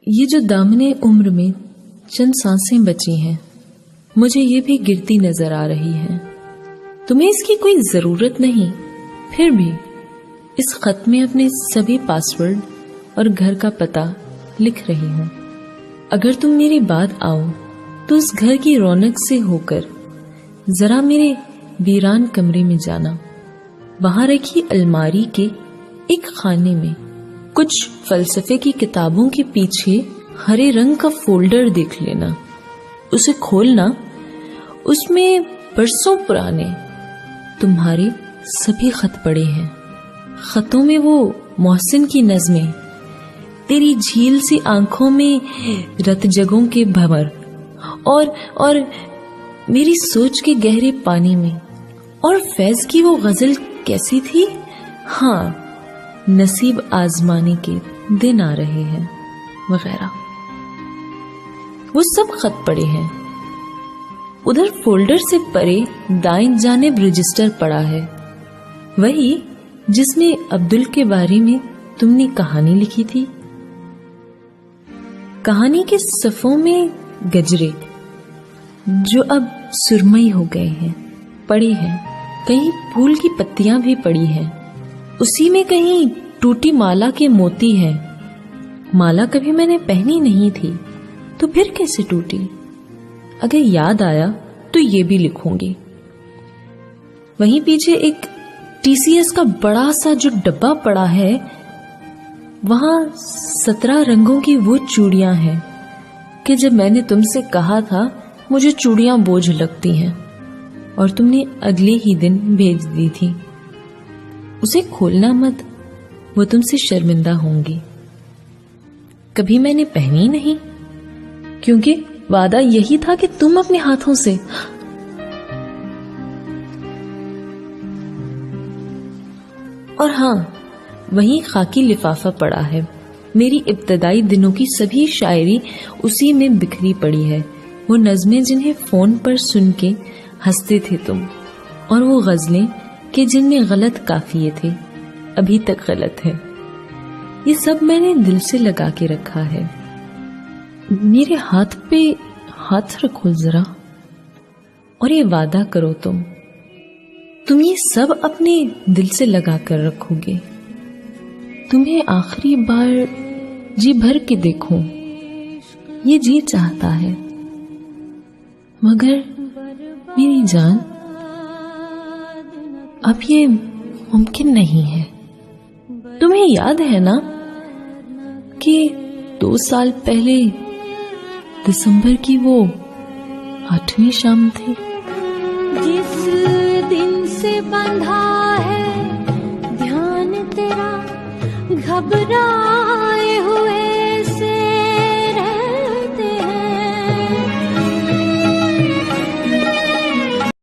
یہ جو دامنے عمر میں چند سانسیں بچی ہیں، مجھے یہ بھی گرتی نظر آ رہی ہے۔ تمہیں اس کی کوئی ضرورت نہیں، پھر بھی اس خط میں اپنے سبھی پاسورڈ اور گھر کا پتہ لکھ رہی ہوں۔ اگر تم میری بات آؤ تو اس گھر کی رونق سے ہو کر ذرا میرے ویران کمرے میں جانا۔ وہاں رکھی الماری کے ایک خانے میں کچھ فلسفے کی کتابوں کے پیچھے ہرے رنگ کا فولڈر دیکھ لینا۔ اسے کھولنا، اس میں برسوں پرانے تمہارے سبھی خط پڑے ہیں۔ خطوں میں وہ محسن کی نظمیں، تیری جھیل سی آنکھوں میں رت جگوں کے بھنور، اور میری سوچ کے گہرے پانی میں، اور فیض کی وہ غزل کیسی تھی، ہاں نصیب آزمانے کے دن آ رہے ہیں وغیرہ۔ وہ سب خط پڑے ہیں۔ ادھر فولڈر سے پرے دائیں جانب رجسٹر پڑا ہے، وہی جس میں عبدل کے بارے میں تم نے کہانی لکھی تھی۔ کہانی کے صفوں میں گجرے جو اب سرمئی ہو گئے ہیں پڑے ہیں، کہیں پھول کی پتیاں بھی پڑی ہیں، اسی میں کہیں ٹوٹی مالا کے موتی ہیں۔ مالا کبھی میں نے پہنی نہیں تھی تو پھر کیسے ٹوٹی؟ اگر یاد آیا تو یہ بھی لکھوں گی۔ وہیں پیچھے ایک ٹی سی ایس کا بڑا سا جو ڈبہ پڑا ہے، وہاں 17 رنگوں کی وہ چوڑیاں ہیں کہ جب میں نے تم سے کہا تھا مجھے چوڑیاں بوجھ لگتی ہیں، اور تم نے اگلے ہی دن بھیج دی تھی۔ اسے کھولنا مت، وہ تم سے شرمندہ ہوں گی۔ کبھی میں نے پہنی نہیں، کیونکہ وعدہ یہی تھا کہ تم اپنے ہاتھوں سے۔ اور ہاں، وہیں خاکی لفافہ پڑا ہے، میری ابتدائی دنوں کی سبھی شاعری اسی میں بکھری پڑی ہے۔ وہ نظمیں جنہیں فون پر سن کے ہنستے تھے تم، اور وہ غزلیں کہ جن میں غلط قافیے تھے، ابھی تک غلط ہے۔ یہ سب میں نے دل سے لگا کے رکھا ہے۔ میرے ہاتھ پہ ہاتھ رکھو ذرا، اور یہ وعدہ کرو تم یہ سب اپنے دل سے لگا کر رکھو گے۔ تمہیں آخری بار جی بھر کے دیکھوں، یہ جی چاہتا ہے، مگر میری جان اب یہ ممکن نہیں ہے۔ تمہیں یاد ہے نا کہ 2 سال پہلے دسمبر کی وہ 8ویں شام تھی، جس دن سے بندھا ہے